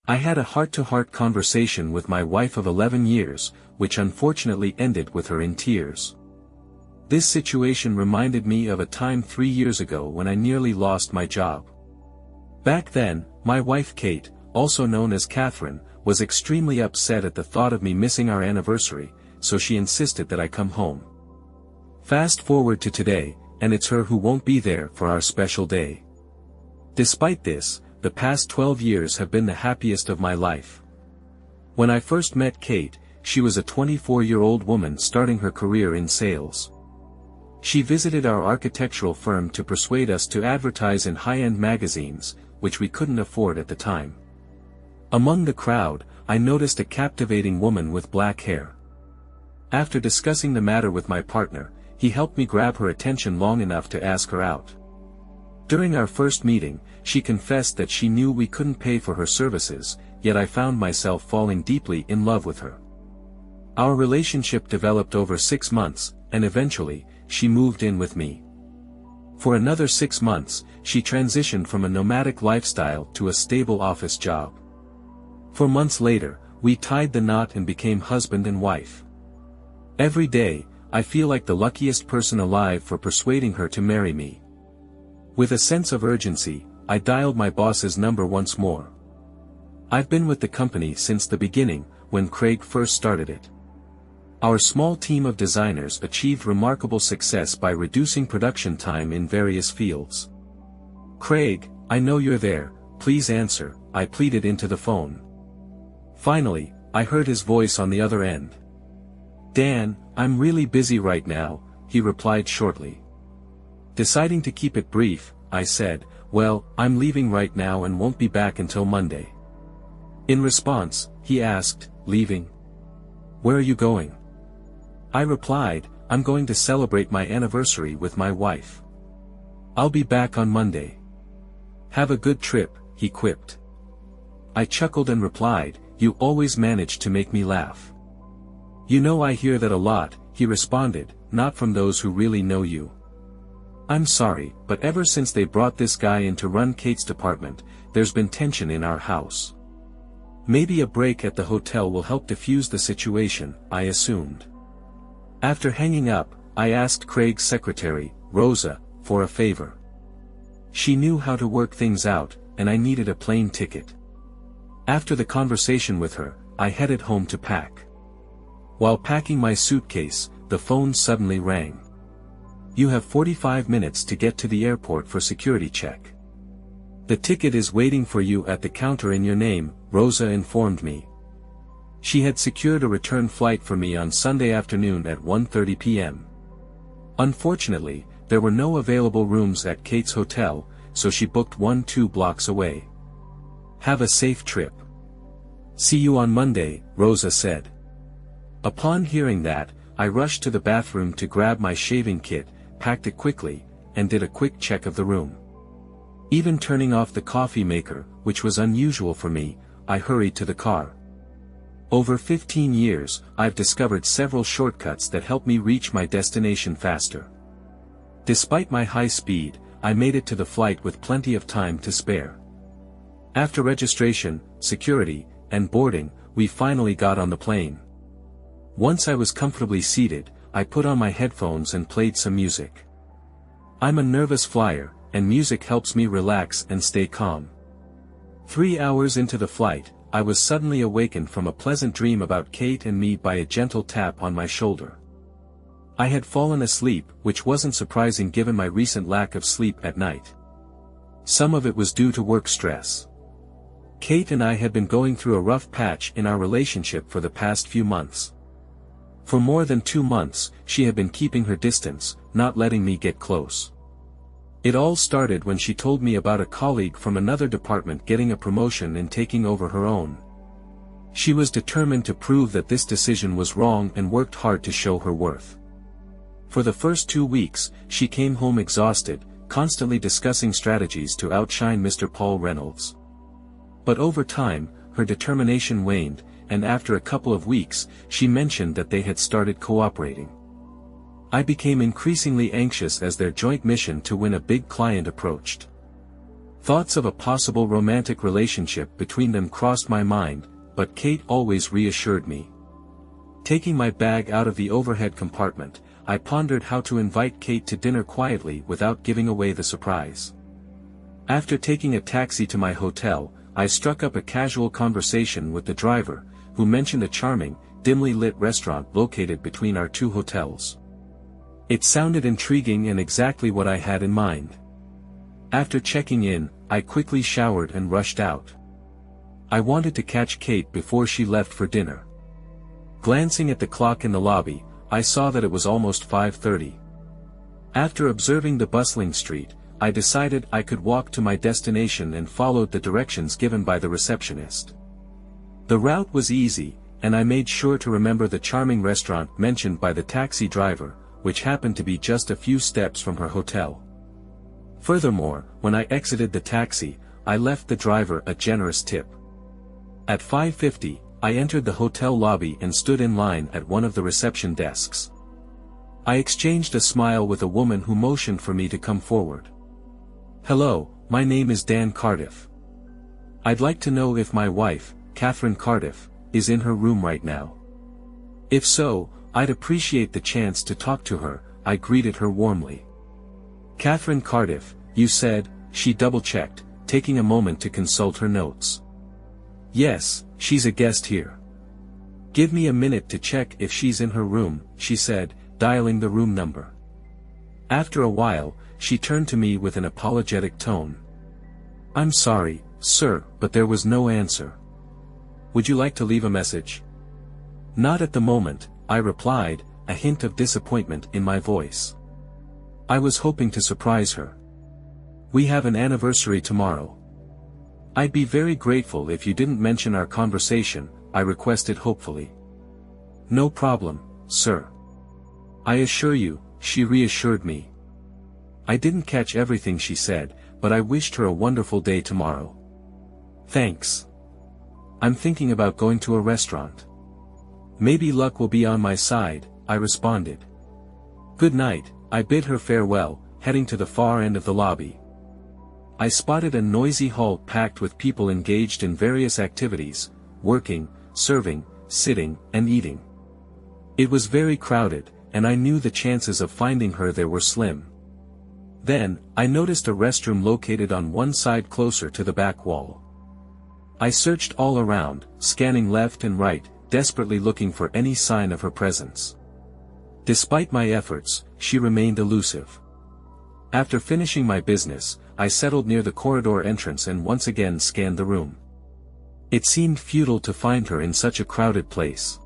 I had a heart-to-heart conversation with my wife of 11 years, which unfortunately ended with her in tears. This situation reminded me of a time 3 years ago when I nearly lost my job. Back then, my wife Kate, also known as Catherine, was extremely upset at the thought of me missing our anniversary, so she insisted that I come home. Fast forward to today, and it's her who won't be there for our special day. Despite this, the past 12 years have been the happiest of my life. When I first met Kate, she was a 24-year-old woman starting her career in sales. She visited our architectural firm to persuade us to advertise in high-end magazines, which we couldn't afford at the time. Among the crowd, I noticed a captivating woman with black hair. After discussing the matter with my partner, he helped me grab her attention long enough to ask her out. During our first meeting, she confessed that she knew we couldn't pay for her services, yet I found myself falling deeply in love with her. Our relationship developed over 6 months, and eventually, she moved in with me. For another 6 months, she transitioned from a nomadic lifestyle to a stable office job. 4 months later, we tied the knot and became husband and wife. Every day, I feel like the luckiest person alive for persuading her to marry me. With a sense of urgency, I dialed my boss's number once more. I've been with the company since the beginning, when Craig first started it. Our small team of designers achieved remarkable success by reducing production time in various fields. "Craig, I know you're there, please answer," I pleaded into the phone. Finally, I heard his voice on the other end. "Dan, I'm really busy right now," he replied shortly. Deciding to keep it brief, I said, "Well, I'm leaving right now and won't be back until Monday." In response, he asked, "Leaving? Where are you going?" I replied, "I'm going to celebrate my anniversary with my wife. I'll be back on Monday." "Have a good trip," he quipped. I chuckled and replied, "You always manage to make me laugh." "You know, I hear that a lot," he responded, "not from those who really know you." "I'm sorry, but ever since they brought this guy in to run Kate's department, there's been tension in our house. Maybe a break at the hotel will help diffuse the situation," I assumed. After hanging up, I asked Craig's secretary, Rosa, for a favor. She knew how to work things out, and I needed a plane ticket. After the conversation with her, I headed home to pack. While packing my suitcase, the phone suddenly rang. "You have 45 minutes to get to the airport for security check. The ticket is waiting for you at the counter in your name," Rosa informed me. She had secured a return flight for me on Sunday afternoon at 1:30 p.m. Unfortunately, there were no available rooms at Kate's hotel, so she booked one 2 blocks away. "Have a safe trip. See you on Monday," Rosa said. Upon hearing that, I rushed to the bathroom to grab my shaving kit, packed it quickly, and did a quick check of the room. Even turning off the coffee maker, which was unusual for me, I hurried to the car. Over 15 years, I've discovered several shortcuts that help me reach my destination faster. Despite my high speed, I made it to the flight with plenty of time to spare. After registration, security, and boarding, we finally got on the plane. Once I was comfortably seated, I put on my headphones and played some music. I'm a nervous flyer, and music helps me relax and stay calm. 3 hours into the flight, I was suddenly awakened from a pleasant dream about Kate and me by a gentle tap on my shoulder. I had fallen asleep, which wasn't surprising given my recent lack of sleep at night. Some of it was due to work stress. Kate and I had been going through a rough patch in our relationship for the past few months. For more than 2 months, she had been keeping her distance, not letting me get close. It all started when she told me about a colleague from another department getting a promotion and taking over her own. She was determined to prove that this decision was wrong and worked hard to show her worth. For the first 2 weeks, she came home exhausted, constantly discussing strategies to outshine Mr. Paul Reynolds. But over time, her determination waned, and after a couple of weeks, she mentioned that they had started cooperating. I became increasingly anxious as their joint mission to win a big client approached. Thoughts of a possible romantic relationship between them crossed my mind, but Kate always reassured me. Taking my bag out of the overhead compartment, I pondered how to invite Kate to dinner quietly without giving away the surprise. After taking a taxi to my hotel, I struck up a casual conversation with the driver, who mentioned a charming, dimly lit restaurant located between our two hotels. It sounded intriguing and exactly what I had in mind. After checking in, I quickly showered and rushed out. I wanted to catch Kate before she left for dinner. Glancing at the clock in the lobby, I saw that it was almost 5:30. After observing the bustling street, I decided I could walk to my destination and followed the directions given by the receptionist. The route was easy, and I made sure to remember the charming restaurant mentioned by the taxi driver, which happened to be just a few steps from her hotel. Furthermore, when I exited the taxi, I left the driver a generous tip. At 5:50, I entered the hotel lobby and stood in line at one of the reception desks. I exchanged a smile with a woman who motioned for me to come forward. "Hello, my name is Dan Cardiff. I'd like to know if my wife, Catherine Cardiff, is in her room right now. If so, I'd appreciate the chance to talk to her," I greeted her warmly. "Catherine Cardiff, you said," she double-checked, taking a moment to consult her notes. "Yes, she's a guest here." "Give me a minute to check if she's in her room," she said, dialing the room number. After a while, she turned to me with an apologetic tone. "I'm sorry, sir, but there was no answer. Would you like to leave a message?" "Not at the moment," I replied, a hint of disappointment in my voice. I was hoping to surprise her. "We have an anniversary tomorrow. I'd be very grateful if you didn't mention our conversation," I requested hopefully. "No problem, sir. I assure you," she reassured me. I didn't catch everything she said, but I wished her a wonderful day tomorrow. "Thanks. I'm thinking about going to a restaurant. Maybe luck will be on my side," I responded. "Good night," I bid her farewell, heading to the far end of the lobby. I spotted a noisy hall packed with people engaged in various activities, working, serving, sitting, and eating. It was very crowded, and I knew the chances of finding her there were slim. Then, I noticed a restroom located on one side closer to the back wall. I searched all around, scanning left and right, desperately looking for any sign of her presence. Despite my efforts, she remained elusive. After finishing my business, I settled near the corridor entrance and once again scanned the room. It seemed futile to find her in such a crowded place.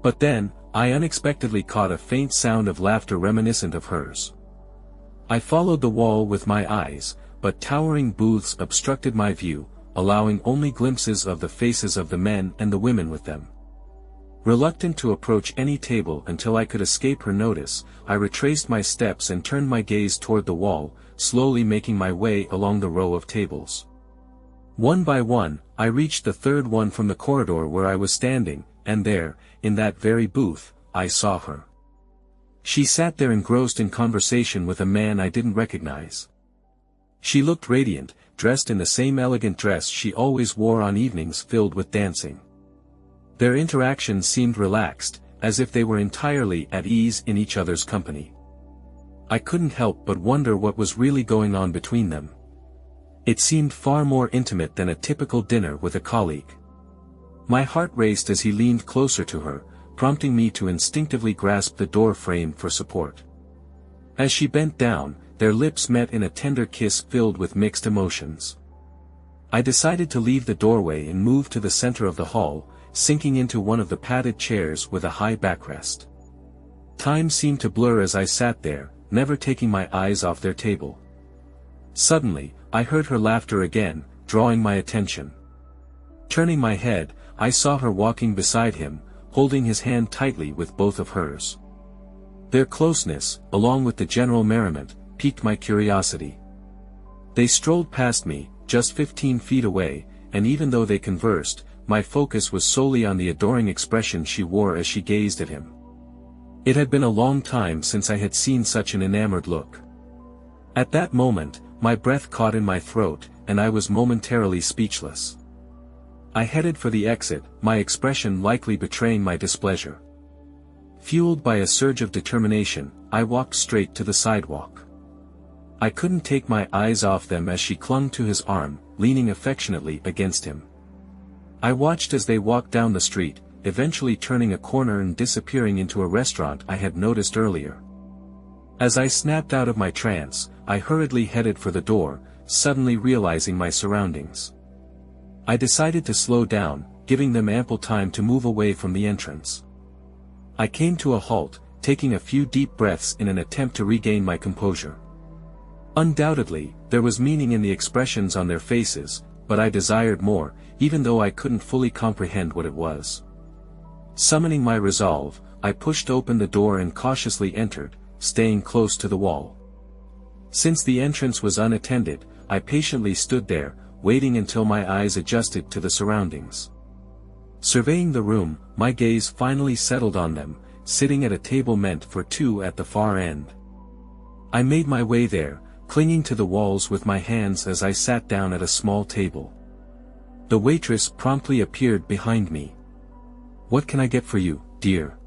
But then, I unexpectedly caught a faint sound of laughter reminiscent of hers. I followed the wall with my eyes, but towering booths obstructed my view, allowing only glimpses of the faces of the men and the women with them. Reluctant to approach any table until I could escape her notice, I retraced my steps and turned my gaze toward the wall, slowly making my way along the row of tables. One by one, I reached the third one from the corridor where I was standing, and there, in that very booth, I saw her. She sat there engrossed in conversation with a man I didn't recognize. She looked radiant, dressed in the same elegant dress she always wore on evenings filled with dancing. Their interaction seemed relaxed, as if they were entirely at ease in each other's company. I couldn't help but wonder what was really going on between them. It seemed far more intimate than a typical dinner with a colleague. My heart raced as he leaned closer to her, prompting me to instinctively grasp the door frame for support. As she bent down, their lips met in a tender kiss filled with mixed emotions. I decided to leave the doorway and move to the center of the hall, sinking into one of the padded chairs with a high backrest. Time seemed to blur as I sat there, never taking my eyes off their table. Suddenly, I heard her laughter again, drawing my attention. Turning my head, I saw her walking beside him, holding his hand tightly with both of hers. Their closeness, along with the general merriment, piqued my curiosity. They strolled past me, just 15 feet away, and even though they conversed, my focus was solely on the adoring expression she wore as she gazed at him. It had been a long time since I had seen such an enamored look. At that moment, my breath caught in my throat, and I was momentarily speechless. I headed for the exit, my expression likely betraying my displeasure. Fueled by a surge of determination, I walked straight to the sidewalk. I couldn't take my eyes off them as she clung to his arm, leaning affectionately against him. I watched as they walked down the street, eventually turning a corner and disappearing into a restaurant I had noticed earlier. As I snapped out of my trance, I hurriedly headed for the door, suddenly realizing my surroundings. I decided to slow down, giving them ample time to move away from the entrance. I came to a halt, taking a few deep breaths in an attempt to regain my composure. Undoubtedly, there was meaning in the expressions on their faces, but I desired more, even though I couldn't fully comprehend what it was. Summoning my resolve, I pushed open the door and cautiously entered, staying close to the wall. Since the entrance was unattended, I patiently stood there, waiting until my eyes adjusted to the surroundings. Surveying the room, my gaze finally settled on them, sitting at a table meant for two at the far end. I made my way there, clinging to the walls with my hands as I sat down at a small table. The waitress promptly appeared behind me. "What can I get for you, dear?"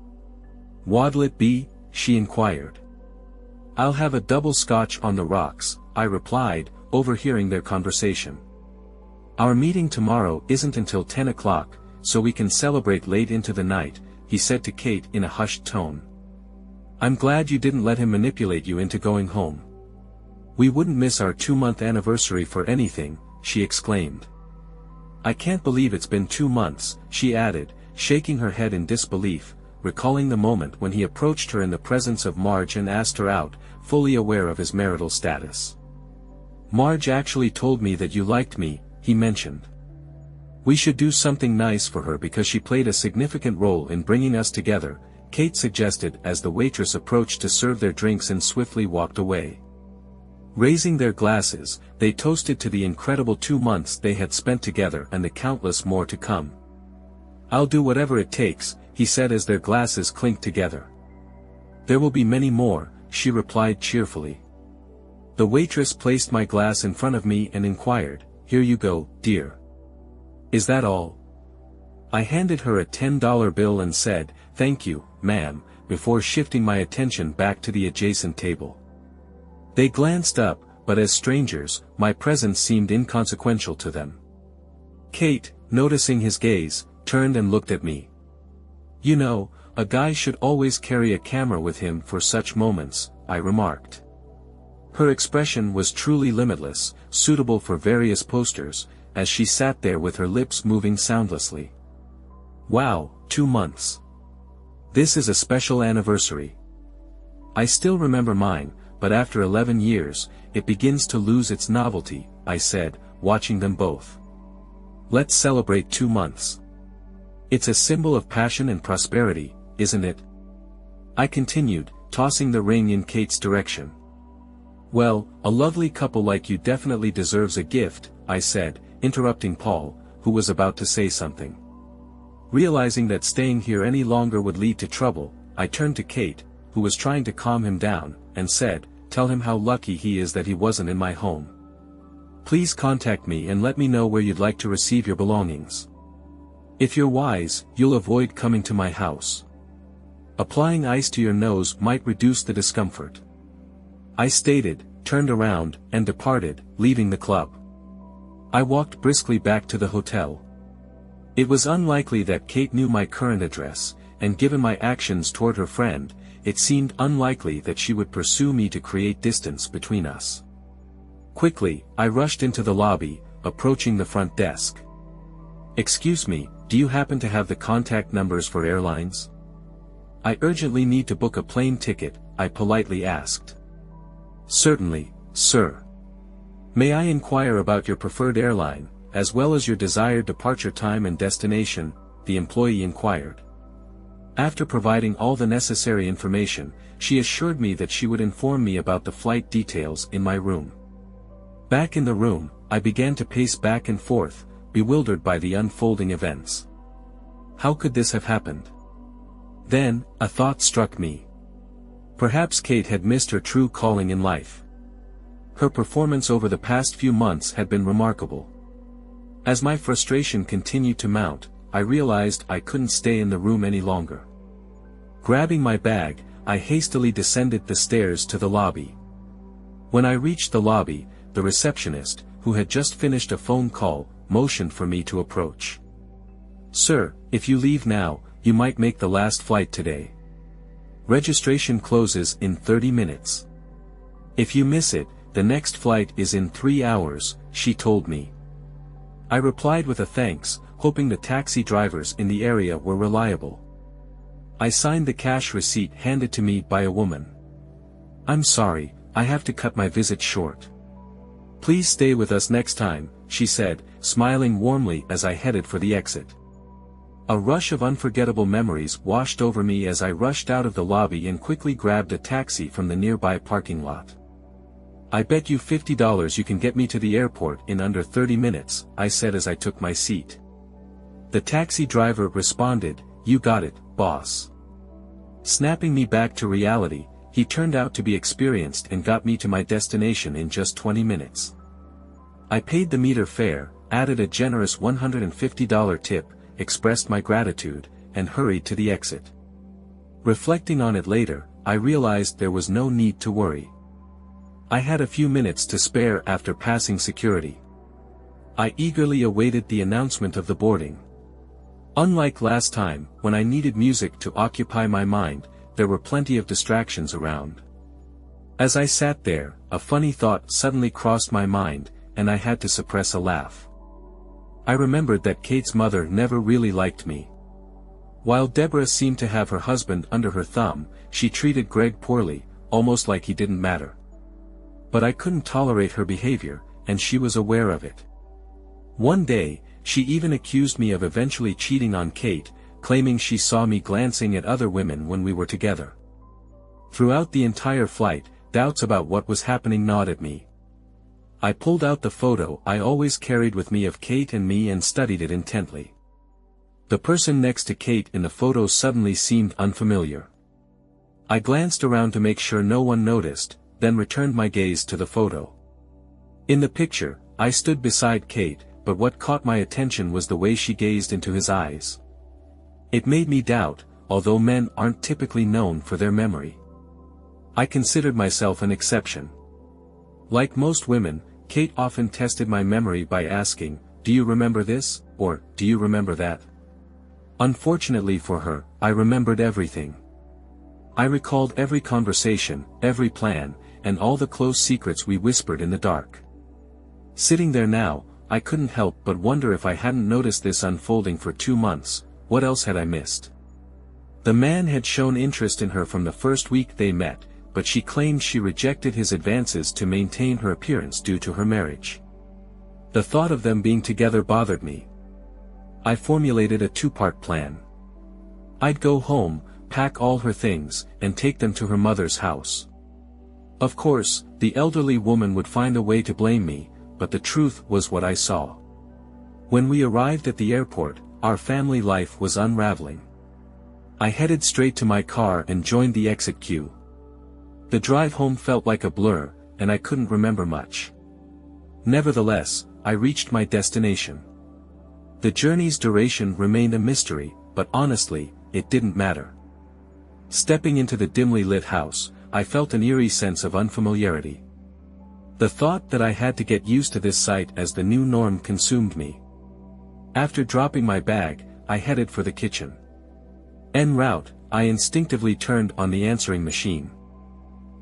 "What'll it be?" she inquired. "I'll have a double scotch on the rocks," I replied, overhearing their conversation. "Our meeting tomorrow isn't until 10 o'clock, so we can celebrate late into the night," he said to Kate in a hushed tone. "I'm glad you didn't let him manipulate you into going home. We wouldn't miss our 2-month anniversary for anything," she exclaimed. "I can't believe it's been 2 months," she added, shaking her head in disbelief, recalling the moment when he approached her in the presence of Marge and asked her out, fully aware of his marital status. "Marge actually told me that you liked me," he mentioned. "We should do something nice for her because she played a significant role in bringing us together," Kate suggested as the waitress approached to serve their drinks and swiftly walked away. Raising their glasses, they toasted to the incredible 2 months they had spent together and the countless more to come. "I'll do whatever it takes," he said as their glasses clinked together. "There will be many more," she replied cheerfully. The waitress placed my glass in front of me and inquired, "Here you go, dear. Is that all?" I handed her a $10 bill and said, "Thank you, ma'am," before shifting my attention back to the adjacent table. They glanced up, but as strangers, my presence seemed inconsequential to them. Kate, noticing his gaze, turned and looked at me. "You know, a guy should always carry a camera with him for such moments," I remarked. Her expression was truly limitless, suitable for various posters, as she sat there with her lips moving soundlessly. "Wow, 2 months. This is a special anniversary. I still remember mine, but after 11 years, it begins to lose its novelty," I said, watching them both. "Let's celebrate 2 months. It's a symbol of passion and prosperity, isn't it?" I continued, tossing the ring in Kate's direction. "Well, a lovely couple like you definitely deserves a gift," I said, interrupting Paul, who was about to say something. Realizing that staying here any longer would lead to trouble, I turned to Kate, who was trying to calm him down, and said, "Tell him how lucky he is that he wasn't in my home. Please contact me and let me know where you'd like to receive your belongings. If you're wise, you'll avoid coming to my house. Applying ice to your nose might reduce the discomfort." I stated, turned around, and departed, leaving the club. I walked briskly back to the hotel. It was unlikely that Kate knew my current address, and given my actions toward her friend, it seemed unlikely that she would pursue me to create distance between us. Quickly, I rushed into the lobby, approaching the front desk. "Excuse me, do you happen to have the contact numbers for airlines? I urgently need to book a plane ticket," I politely asked. "Certainly, sir. May I inquire about your preferred airline, as well as your desired departure time and destination?" the employee inquired. After providing all the necessary information, she assured me that she would inform me about the flight details in my room. Back in the room, I began to pace back and forth, bewildered by the unfolding events. How could this have happened? Then, a thought struck me. Perhaps Kate had missed her true calling in life. Her performance over the past few months had been remarkable. As my frustration continued to mount, I realized I couldn't stay in the room any longer. Grabbing my bag, I hastily descended the stairs to the lobby. When I reached the lobby, the receptionist, who had just finished a phone call, motioned for me to approach. "Sir, if you leave now, you might make the last flight today. Registration closes in 30 minutes. If you miss it, the next flight is in 3 hours," she told me. I replied with a thanks, hoping the taxi drivers in the area were reliable. I signed the cash receipt handed to me by a woman. "I'm sorry, I have to cut my visit short. Please stay with us next time," she said, smiling warmly as I headed for the exit. A rush of unforgettable memories washed over me as I rushed out of the lobby and quickly grabbed a taxi from the nearby parking lot. "I bet you $50 you can get me to the airport in under 30 minutes, I said as I took my seat. The taxi driver responded, "You got it, boss." Snapping me back to reality, he turned out to be experienced and got me to my destination in just 20 minutes. I paid the meter fare, added a generous $150 tip, expressed my gratitude, and hurried to the exit. Reflecting on it later, I realized there was no need to worry. I had a few minutes to spare after passing security. I eagerly awaited the announcement of the boarding. Unlike last time, when I needed music to occupy my mind, there were plenty of distractions around. As I sat there, a funny thought suddenly crossed my mind, and I had to suppress a laugh. I remembered that Kate's mother never really liked me. While Deborah seemed to have her husband under her thumb, she treated Greg poorly, almost like he didn't matter. But I couldn't tolerate her behavior, and she was aware of it. One day, she even accused me of eventually cheating on Kate, claiming she saw me glancing at other women when we were together. Throughout the entire flight, doubts about what was happening gnawed at me. I pulled out the photo I always carried with me of Kate and me and studied it intently. The person next to Kate in the photo suddenly seemed unfamiliar. I glanced around to make sure no one noticed, then returned my gaze to the photo. In the picture, I stood beside Kate, but what caught my attention was the way she gazed into his eyes. It made me doubt, although men aren't typically known for their memory. I considered myself an exception. Like most women, Kate often tested my memory by asking, "Do you remember this?" or "Do you remember that?" Unfortunately for her, I remembered everything. I recalled every conversation, every plan, and all the close secrets we whispered in the dark. Sitting there now, I couldn't help but wonder if I hadn't noticed this unfolding for 2 months, what else had I missed? The man had shown interest in her from the first week they met, but she claimed she rejected his advances to maintain her appearance due to her marriage. The thought of them being together bothered me. I formulated a 2-part plan. I'd go home, pack all her things, and take them to her mother's house. Of course, the elderly woman would find a way to blame me, but the truth was what I saw. When we arrived at the airport, our family life was unraveling. I headed straight to my car and joined the exit queue. The drive home felt like a blur, and I couldn't remember much. Nevertheless, I reached my destination. The journey's duration remained a mystery, but honestly, it didn't matter. Stepping into the dimly lit house, I felt an eerie sense of unfamiliarity. The thought that I had to get used to this sight as the new norm consumed me. After dropping my bag, I headed for the kitchen. En route, I instinctively turned on the answering machine.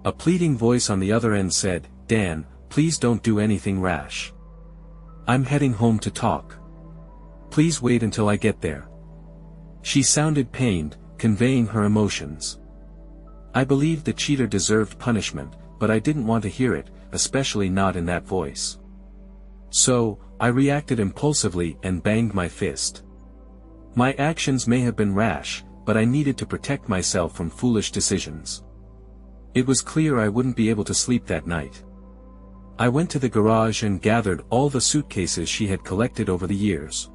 A pleading voice on the other end said, "Dan, please don't do anything rash. I'm heading home to talk. Please wait until I get there." She sounded pained, conveying her emotions. I believed the cheater deserved punishment, but I didn't want to hear it, especially not in that voice. So, I reacted impulsively and banged my fist. My actions may have been rash, but I needed to protect myself from foolish decisions. It was clear I wouldn't be able to sleep that night. I went to the garage and gathered all the suitcases she had collected over the years.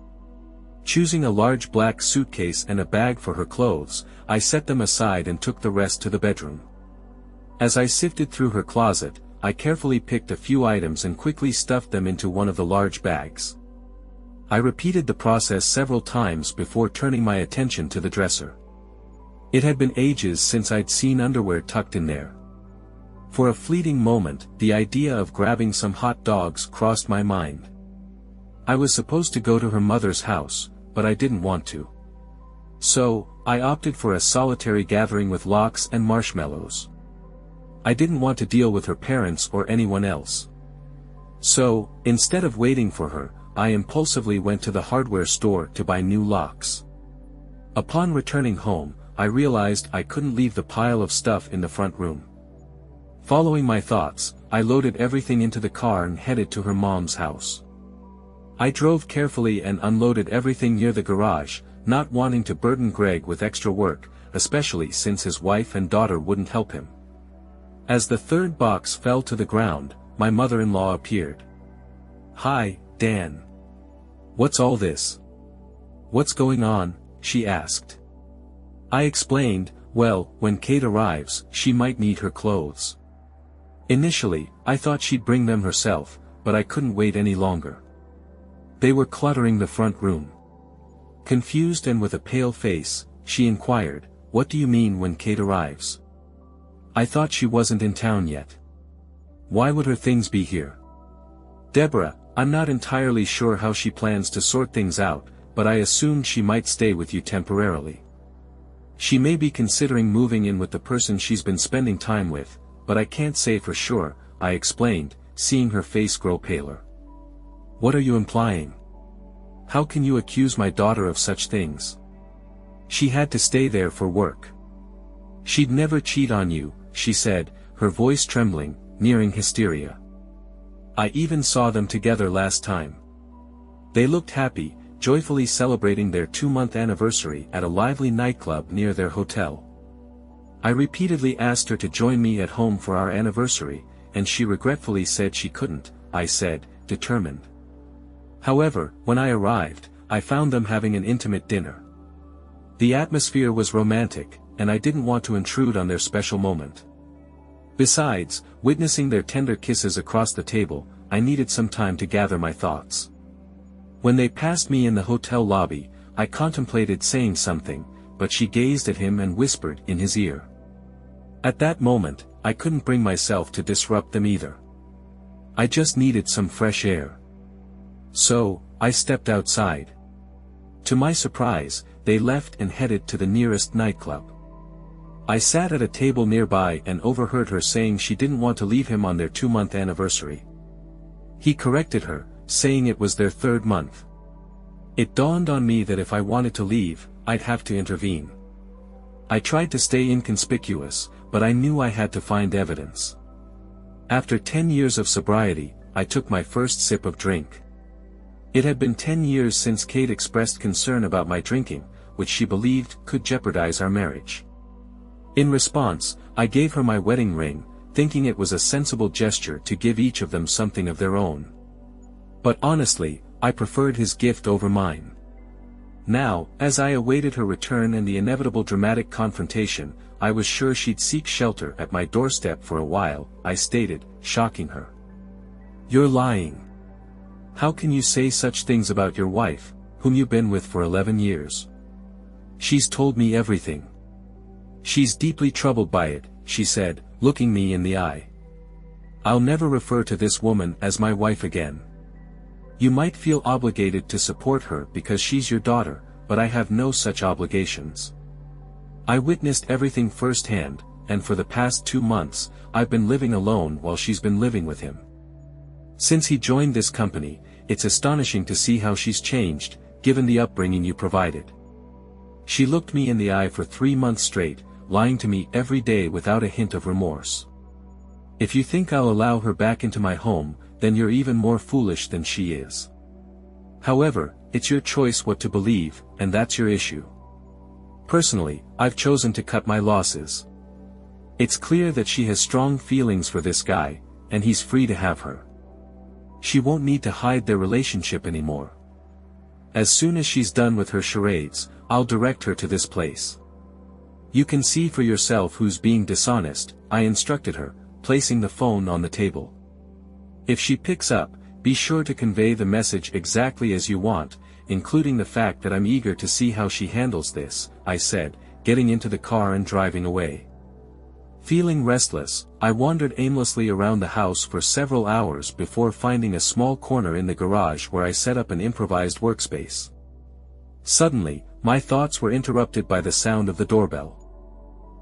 Choosing a large black suitcase and a bag for her clothes, I set them aside and took the rest to the bedroom. As I sifted through her closet, I carefully picked a few items and quickly stuffed them into one of the large bags. I repeated the process several times before turning my attention to the dresser. It had been ages since I'd seen underwear tucked in there. For a fleeting moment, the idea of grabbing some hot dogs crossed my mind. I was supposed to go to her mother's house, but I didn't want to. So, I opted for a solitary gathering with lox and marshmallows. I didn't want to deal with her parents or anyone else. So, instead of waiting for her, I impulsively went to the hardware store to buy new locks. Upon returning home, I realized I couldn't leave the pile of stuff in the front room. Following my thoughts, I loaded everything into the car and headed to her mom's house. I drove carefully and unloaded everything near the garage, not wanting to burden Greg with extra work, especially since his wife and daughter wouldn't help him. As the third box fell to the ground, my mother-in-law appeared. "Hi, Dan. What's all this? What's going on?" she asked. I explained, well, when Kate arrives, she might need her clothes. Initially, I thought she'd bring them herself, but I couldn't wait any longer. They were cluttering the front room. Confused and with a pale face, she inquired, "What do you mean when Kate arrives? I thought she wasn't in town yet. Why would her things be here?" "Deborah, I'm not entirely sure how she plans to sort things out, but I assumed she might stay with you temporarily. She may be considering moving in with the person she's been spending time with, but I can't say for sure," I explained, seeing her face grow paler. "What are you implying? How can you accuse my daughter of such things? She had to stay there for work. She'd never cheat on you," she said, her voice trembling, nearing hysteria. "I even saw them together last time. They looked happy, joyfully celebrating their 2-month anniversary at a lively nightclub near their hotel. I repeatedly asked her to join me at home for our anniversary, and she regretfully said she couldn't," I said, determined. "However, when I arrived, I found them having an intimate dinner. The atmosphere was romantic, and I didn't want to intrude on their special moment. Besides, witnessing their tender kisses across the table, I needed some time to gather my thoughts. When they passed me in the hotel lobby, I contemplated saying something, but she gazed at him and whispered in his ear. At that moment, I couldn't bring myself to disrupt them either. I just needed some fresh air. So, I stepped outside. To my surprise, they left and headed to the nearest nightclub. I sat at a table nearby and overheard her saying she didn't want to leave him on their 2-month anniversary. He corrected her, saying it was their 3rd month. It dawned on me that if I wanted to leave, I'd have to intervene. I tried to stay inconspicuous, but I knew I had to find evidence. After 10 years of sobriety, I took my first sip of drink. It had been 10 years since Kate expressed concern about my drinking, which she believed could jeopardize our marriage. In response, I gave her my wedding ring, thinking it was a sensible gesture to give each of them something of their own. But honestly, I preferred his gift over mine. Now, as I awaited her return and the inevitable dramatic confrontation, I was sure she'd seek shelter at my doorstep for a while, I stated, shocking her. "You're lying. How can you say such things about your wife, whom you've been with for 11 years? She's told me everything. She's deeply troubled by it," she said, looking me in the eye. "I'll never refer to this woman as my wife again. You might feel obligated to support her because she's your daughter, but I have no such obligations. I witnessed everything firsthand, and for the past 2 months, I've been living alone while she's been living with him. Since he joined this company, it's astonishing to see how she's changed, given the upbringing you provided. She looked me in the eye for 3 months straight, lying to me every day without a hint of remorse. If you think I'll allow her back into my home, then you're even more foolish than she is. However, it's your choice what to believe, and that's your issue. Personally, I've chosen to cut my losses. It's clear that she has strong feelings for this guy, and he's free to have her. She won't need to hide their relationship anymore. As soon as she's done with her charades, I'll direct her to this place. You can see for yourself who's being dishonest," I instructed her, placing the phone on the table. If she picks up, be sure to convey the message exactly as you want, including the fact that I'm eager to see how she handles this, I said, getting into the car and driving away. Feeling restless, I wandered aimlessly around the house for several hours before finding a small corner in the garage where I set up an improvised workspace. Suddenly, my thoughts were interrupted by the sound of the doorbell.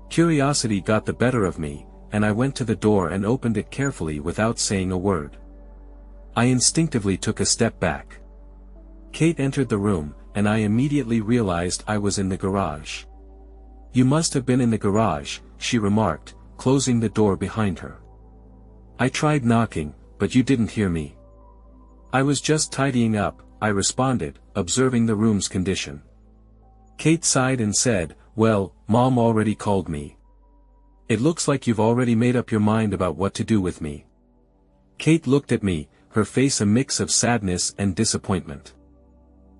Curiosity got the better of me, and I went to the door and opened it carefully without saying a word. I instinctively took a step back. Kate entered the room, and I immediately realized I was in the garage. "You must have been in the garage," she remarked, closing the door behind her. "I tried knocking, but you didn't hear me." "I was just tidying up," I responded, observing the room's condition. Kate sighed and said, "Well, Mom already called me. It looks like you've already made up your mind about what to do with me." Kate looked at me, her face a mix of sadness and disappointment.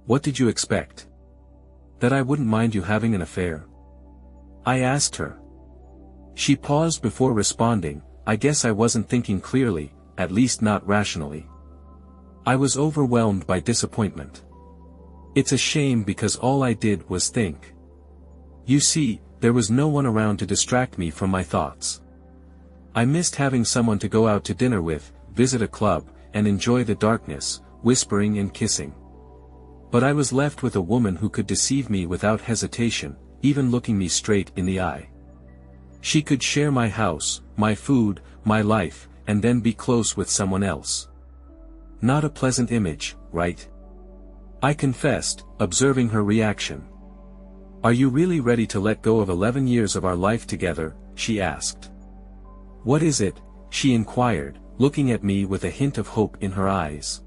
"What did you expect? That I wouldn't mind you having an affair?" I asked her. She paused before responding, "I guess I wasn't thinking clearly, at least not rationally." I was overwhelmed by disappointment. It's a shame because all I did was think. You see, there was no one around to distract me from my thoughts. I missed having someone to go out to dinner with, visit a club, and enjoy the darkness, whispering and kissing. But I was left with a woman who could deceive me without hesitation, even looking me straight in the eye. She could share my house, my food, my life, and then be close with someone else. Not a pleasant image, right? I confessed, observing her reaction. "Are you really ready to let go of 11 years of our life together?" she asked. "What is it?" she inquired, looking at me with a hint of hope in her eyes.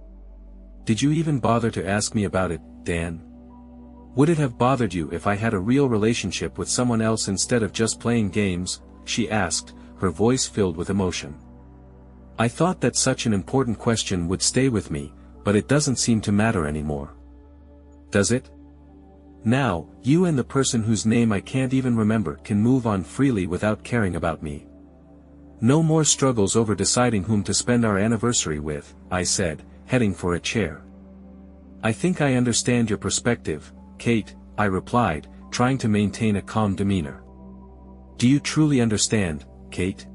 "Did you even bother to ask me about it, Dan? Would it have bothered you if I had a real relationship with someone else instead of just playing games?" she asked, her voice filled with emotion. I thought that such an important question would stay with me, but it doesn't seem to matter anymore. Does it? Now, you and the person whose name I can't even remember can move on freely without caring about me. No more struggles over deciding whom to spend our anniversary with, I said, heading for a chair. "I think I understand your perspective, Kate," I replied, trying to maintain a calm demeanor. "Do you truly understand, Kate?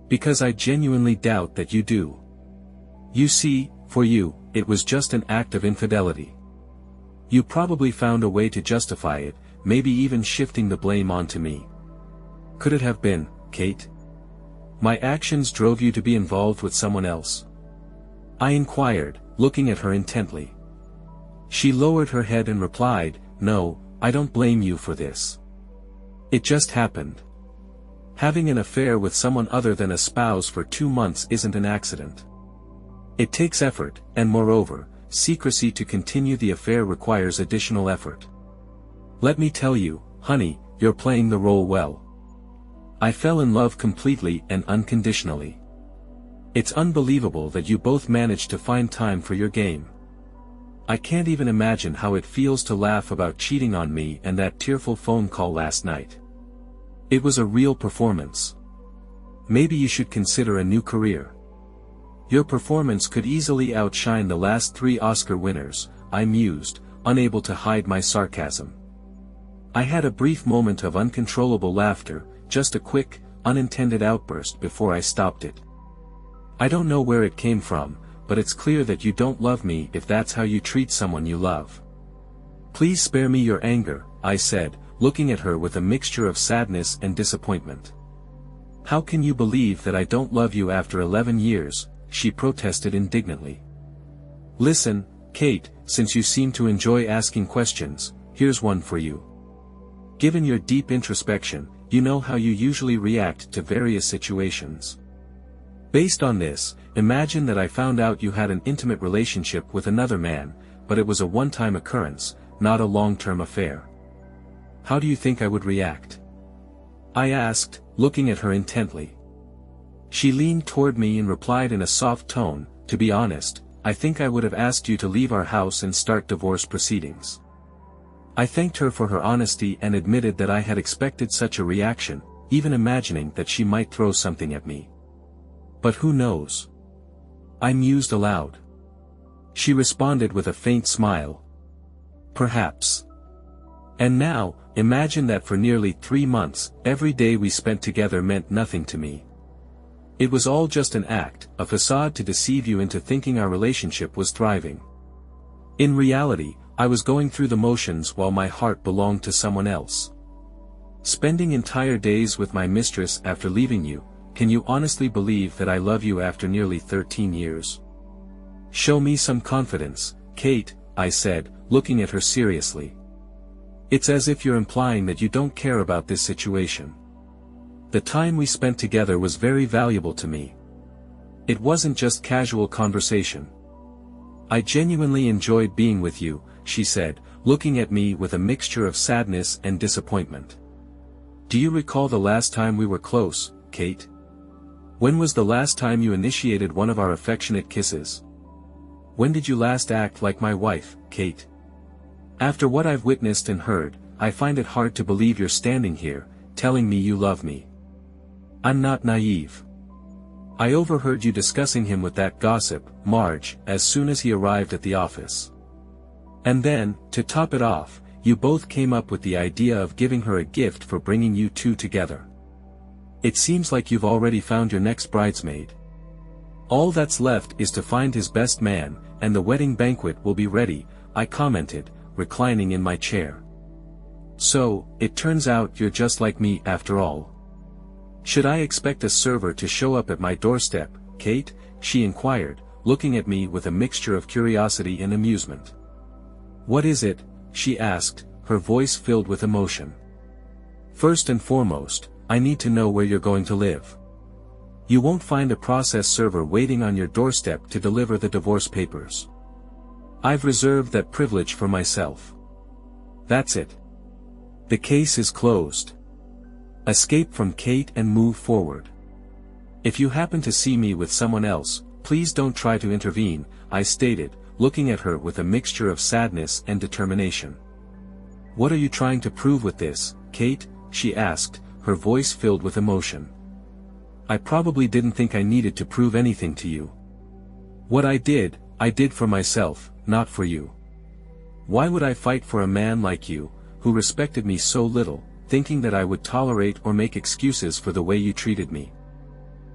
Because I genuinely doubt that you do. You see, for you, it was just an act of infidelity. You probably found a way to justify it, maybe even shifting the blame onto me. Could it have been, Kate? My actions drove you to be involved with someone else?" I inquired, looking at her intently. She lowered her head and replied, "No, I don't blame you for this. It just happened. Having an affair with someone other than a spouse for 2 months isn't an accident. It takes effort, and moreover, secrecy to continue the affair requires additional effort. Let me tell you, honey, you're playing the role well. I fell in love completely and unconditionally. It's unbelievable that you both managed to find time for your game. I can't even imagine how it feels to laugh about cheating on me and that tearful phone call last night. It was a real performance. Maybe you should consider a new career. Your performance could easily outshine the last 3 Oscar winners," I mused, unable to hide my sarcasm. I had a brief moment of uncontrollable laughter, just a quick, unintended outburst before I stopped it. "I don't know where it came from, but it's clear that you don't love me if that's how you treat someone you love. Please spare me your anger," I said, looking at her with a mixture of sadness and disappointment. "How can you believe that I don't love you after 11 years, she protested indignantly. "Listen, Kate, since you seem to enjoy asking questions, here's one for you. Given your deep introspection, you know how you usually react to various situations. Based on this, imagine that I found out you had an intimate relationship with another man, but it was a one-time occurrence, not a long-term affair. How do you think I would react?" I asked, looking at her intently. She leaned toward me and replied in a soft tone, "To be honest, I think I would have asked you to leave our house and start divorce proceedings." I thanked her for her honesty and admitted that I had expected such a reaction, even imagining that she might throw something at me. But who knows? I mused aloud. She responded with a faint smile. Perhaps. And now, imagine that for nearly 3 months, every day we spent together meant nothing to me. It was all just an act, a facade to deceive you into thinking our relationship was thriving. In reality, I was going through the motions while my heart belonged to someone else. Spending entire days with my mistress after leaving you, can you honestly believe that I love you after nearly 13 years? Show me some confidence, Kate, I said, looking at her seriously. It's as if you're implying that you don't care about this situation. The time we spent together was very valuable to me. It wasn't just casual conversation. I genuinely enjoyed being with you, she said, looking at me with a mixture of sadness and disappointment. Do you recall the last time we were close, Kate? When was the last time you initiated one of our affectionate kisses? When did you last act like my wife, Kate? After what I've witnessed and heard, I find it hard to believe you're standing here, telling me you love me. I'm not naive. I overheard you discussing him with that gossip, Marge, as soon as he arrived at the office. And then, to top it off, you both came up with the idea of giving her a gift for bringing you two together. It seems like you've already found your next bridesmaid. All that's left is to find his best man, and the wedding banquet will be ready, I commented, reclining in my chair. So, it turns out you're just like me after all. Should I expect a server to show up at my doorstep, Kate? She inquired, looking at me with a mixture of curiosity and amusement. What is it? She asked, her voice filled with emotion. First and foremost, I need to know where you're going to live. You won't find a process server waiting on your doorstep to deliver the divorce papers. I've reserved that privilege for myself. That's it. The case is closed. Escape from Kate and move forward. If you happen to see me with someone else, please don't try to intervene, I stated, looking at her with a mixture of sadness and determination. What are you trying to prove with this, Kate? She asked, her voice filled with emotion. I probably didn't think I needed to prove anything to you. What I did for myself, not for you. Why would I fight for a man like you, who respected me so little, thinking that I would tolerate or make excuses for the way you treated me?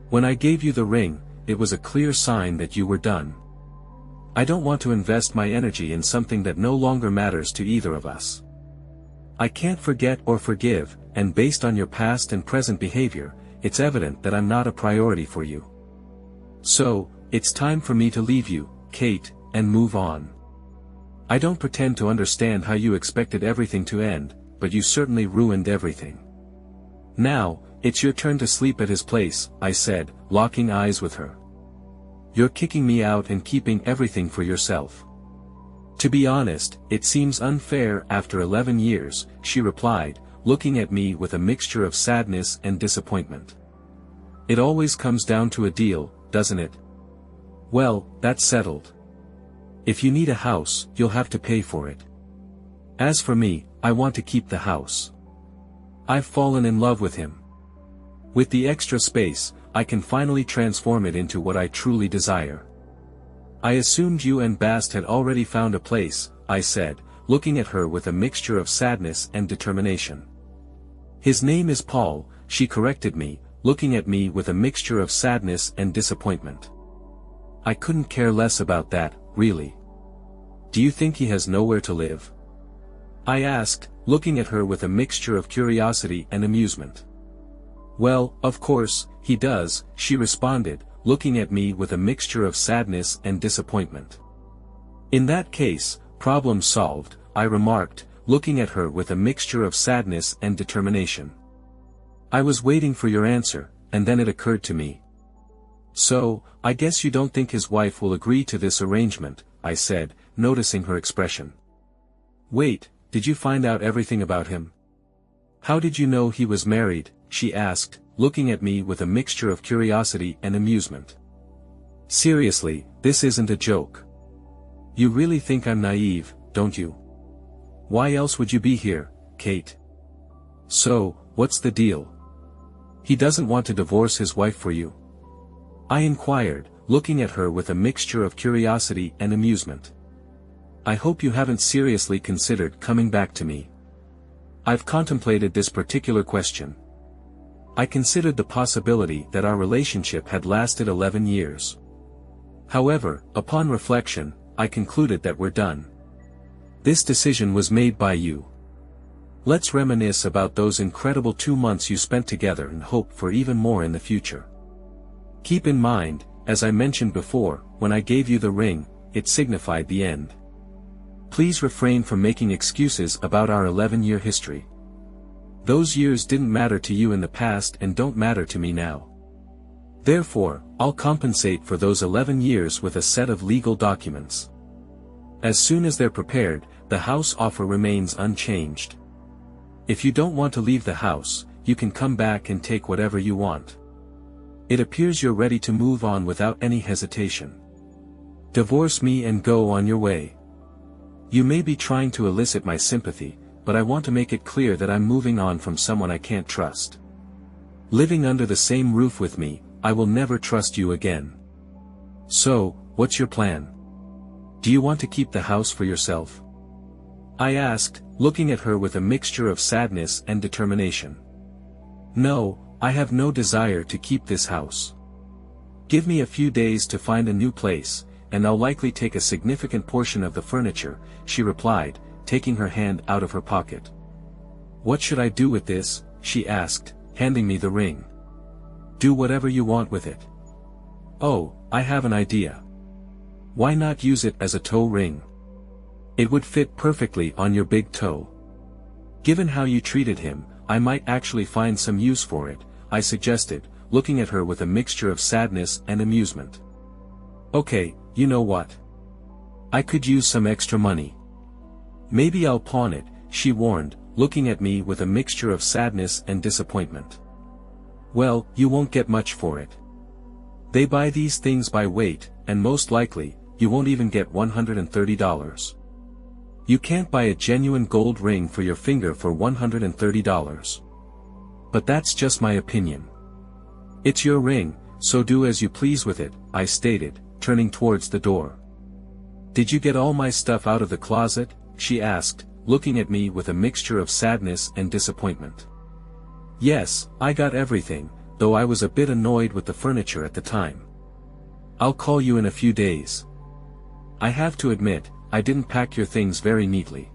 When I gave you the ring, it was a clear sign that you were done. I don't want to invest my energy in something that no longer matters to either of us. I can't forget or forgive, and based on your past and present behavior, it's evident that I'm not a priority for you. So, it's time for me to leave you, Kate, and move on. I don't pretend to understand how you expected everything to end, but you certainly ruined everything. Now, it's your turn to sleep at his place, I said, locking eyes with her. You're kicking me out and keeping everything for yourself. To be honest, it seems unfair after 11 years, she replied, looking at me with a mixture of sadness and disappointment. It always comes down to a deal, doesn't it? Well, that's settled. If you need a house, you'll have to pay for it. As for me, I want to keep the house. I've fallen in love with him. With the extra space, I can finally transform it into what I truly desire. I assumed you and Bast had already found a place, I said, looking at her with a mixture of sadness and determination. His name is Paul, she corrected me, looking at me with a mixture of sadness and disappointment. I couldn't care less about that, really. Do you think he has nowhere to live? I asked, looking at her with a mixture of curiosity and amusement. Well, of course, he does, she responded, looking at me with a mixture of sadness and disappointment. In that case, problem solved, I remarked, looking at her with a mixture of sadness and determination. I was waiting for your answer, and then it occurred to me. So, I guess you don't think his wife will agree to this arrangement, I said, noticing her expression. Wait, did you find out everything about him? How did you know he was married? She asked, looking at me with a mixture of curiosity and amusement. Seriously, this isn't a joke. You really think I'm naive, don't you? Why else would you be here, Kate? So, what's the deal? He doesn't want to divorce his wife for you. I inquired, looking at her with a mixture of curiosity and amusement. I hope you haven't seriously considered coming back to me. I've contemplated this particular question. I considered the possibility that our relationship had lasted 11 years. However, upon reflection, I concluded that we're done. This decision was made by you. Let's reminisce about those incredible 2 months you spent together and hope for even more in the future. Keep in mind, as I mentioned before, when I gave you the ring, it signified the end. Please refrain from making excuses about our 11-year history. Those years didn't matter to you in the past and don't matter to me now. Therefore, I'll compensate for those 11 years with a set of legal documents. As soon as they're prepared, the house offer remains unchanged. If you don't want to leave the house, you can come back and take whatever you want. It appears you're ready to move on without any hesitation. Divorce me and go on your way. You may be trying to elicit my sympathy, but I want to make it clear that I'm moving on from someone I can't trust. Living under the same roof with me, I will never trust you again. So, what's your plan? Do you want to keep the house for yourself? I asked, looking at her with a mixture of sadness and determination. No, I have no desire to keep this house. Give me a few days to find a new place, and I'll likely take a significant portion of the furniture, she replied, taking her hand out of her pocket. What should I do with this? She asked, handing me the ring. Do whatever you want with it. Oh, I have an idea. Why not use it as a toe ring? It would fit perfectly on your big toe. Given how you treated him, I might actually find some use for it, I suggested, looking at her with a mixture of sadness and amusement. Okay, you know what? I could use some extra money. Maybe I'll pawn it, she warned, looking at me with a mixture of sadness and disappointment. Well, you won't get much for it. They buy these things by weight, and most likely, you won't even get $130. You can't buy a genuine gold ring for your finger for $130. But that's just my opinion. It's your ring, so do as you please with it, I stated, turning towards the door. Did you get all my stuff out of the closet? She asked, looking at me with a mixture of sadness and disappointment. Yes, I got everything, though I was a bit annoyed with the furniture at the time. I'll call you in a few days. I have to admit, I didn't pack your things very neatly.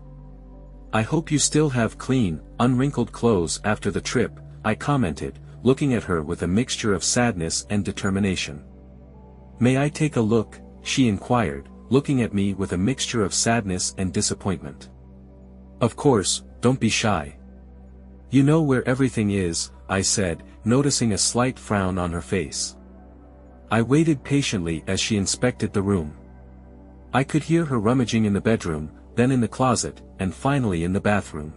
I hope you still have clean, unwrinkled clothes after the trip, I commented, looking at her with a mixture of sadness and determination. May I take a look? She inquired, looking at me with a mixture of sadness and disappointment. Of course, don't be shy. You know where everything is, I said, noticing a slight frown on her face. I waited patiently as she inspected the room. I could hear her rummaging in the bedroom, then in the closet, and finally in the bathroom.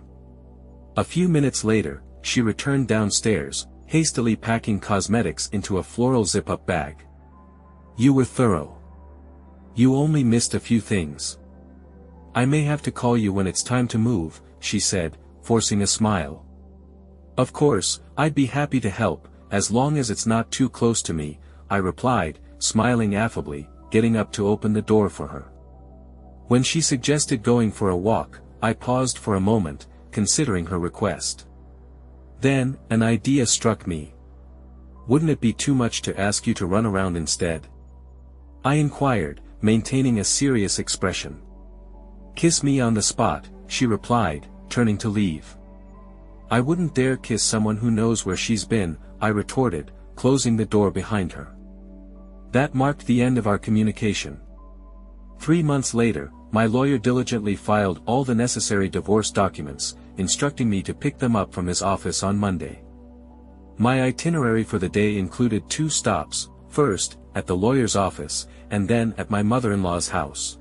A few minutes later, she returned downstairs, hastily packing cosmetics into a floral zip-up bag. You were thorough. You only missed a few things. I may have to call you when it's time to move, she said, forcing a smile. Of course, I'd be happy to help, as long as it's not too close to me, I replied, smiling affably, getting up to open the door for her. When she suggested going for a walk, I paused for a moment, considering her request. Then, an idea struck me. Wouldn't it be too much to ask you to run around instead? I inquired, maintaining a serious expression. Kiss me on the spot, she replied, turning to leave. I wouldn't dare kiss someone who knows where she's been, I retorted, closing the door behind her. That marked the end of our communication. 3 months later, my lawyer diligently filed all the necessary divorce documents, instructing me to pick them up from his office on Monday. My itinerary for the day included 2 stops, first, at the lawyer's office, and then at my mother-in-law's house.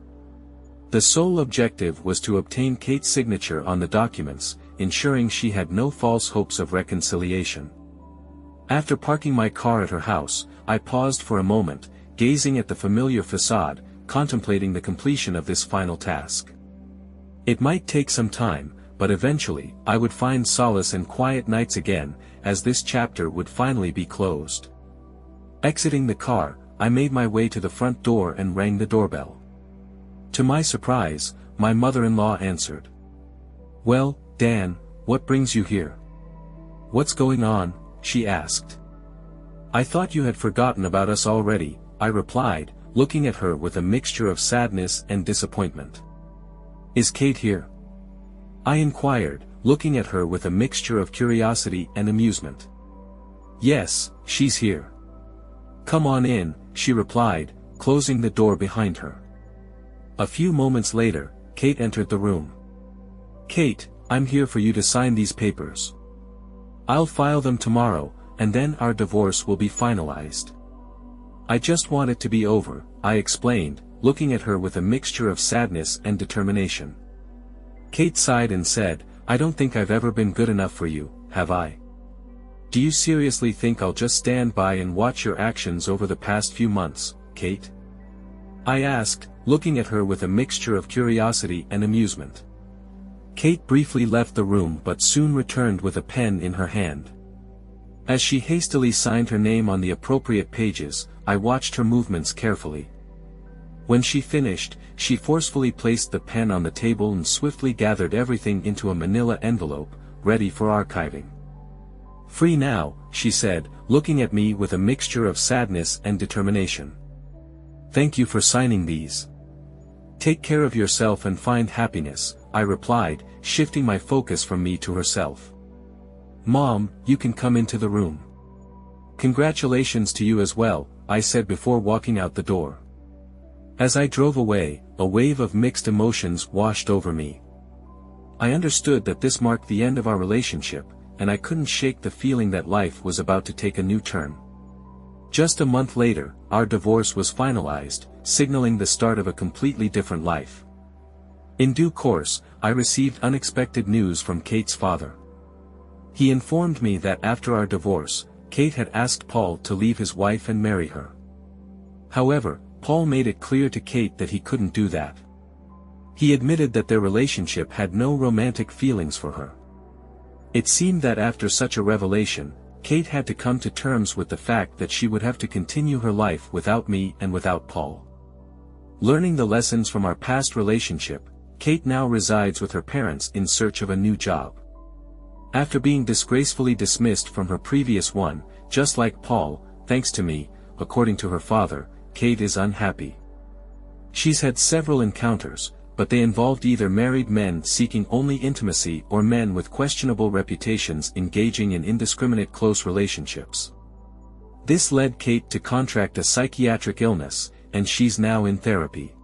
The sole objective was to obtain Kate's signature on the documents, ensuring she had no false hopes of reconciliation. After parking my car at her house, I paused for a moment, gazing at the familiar facade, contemplating the completion of this final task. It might take some time, but eventually, I would find solace and quiet nights again, as this chapter would finally be closed. Exiting the car, I made my way to the front door and rang the doorbell. To my surprise, my mother-in-law answered. "Well, Dan, what brings you here?" "What's going on?" she asked. "I thought you had forgotten about us already," I replied, looking at her with a mixture of sadness and disappointment. "Is Kate here?" I inquired, looking at her with a mixture of curiosity and amusement. "Yes, she's here." "Come on in," she replied, closing the door behind her. A few moments later, Kate entered the room. "Kate, I'm here for you to sign these papers. I'll file them tomorrow, and then our divorce will be finalized." "I just want it to be over," I explained, looking at her with a mixture of sadness and determination. Kate sighed and said, "I don't think I've ever been good enough for you, have I? Do you seriously think I'll just stand by and watch your actions over the past few months, Kate?" I asked, looking at her with a mixture of curiosity and amusement. Kate briefly left the room but soon returned with a pen in her hand. As she hastily signed her name on the appropriate pages, I watched her movements carefully. When she finished, she forcefully placed the pen on the table and swiftly gathered everything into a manila envelope, ready for archiving. "Free now," she said, looking at me with a mixture of sadness and determination. "Thank you for signing these. Take care of yourself and find happiness," I replied, shifting my focus from me to herself. "Mom, you can come into the room." "Congratulations to you as well," I said before walking out the door. As I drove away, a wave of mixed emotions washed over me. I understood that this marked the end of our relationship, and I couldn't shake the feeling that life was about to take a new turn. Just a month later, our divorce was finalized, signaling the start of a completely different life. In due course, I received unexpected news from Kate's father. He informed me that after our divorce, Kate had asked Paul to leave his wife and marry her. However, Paul made it clear to Kate that he couldn't do that. He admitted that their relationship had no romantic feelings for her. It seemed that after such a revelation, Kate had to come to terms with the fact that she would have to continue her life without me and without Paul. Learning the lessons from our past relationship, Kate now resides with her parents in search of a new job. After being disgracefully dismissed from her previous one, just like Paul, thanks to me, according to her father, Kate is unhappy. She's had several encounters, but they involved either married men seeking only intimacy or men with questionable reputations engaging in indiscriminate close relationships. This led Kate to contract a psychiatric illness, and she's now in therapy.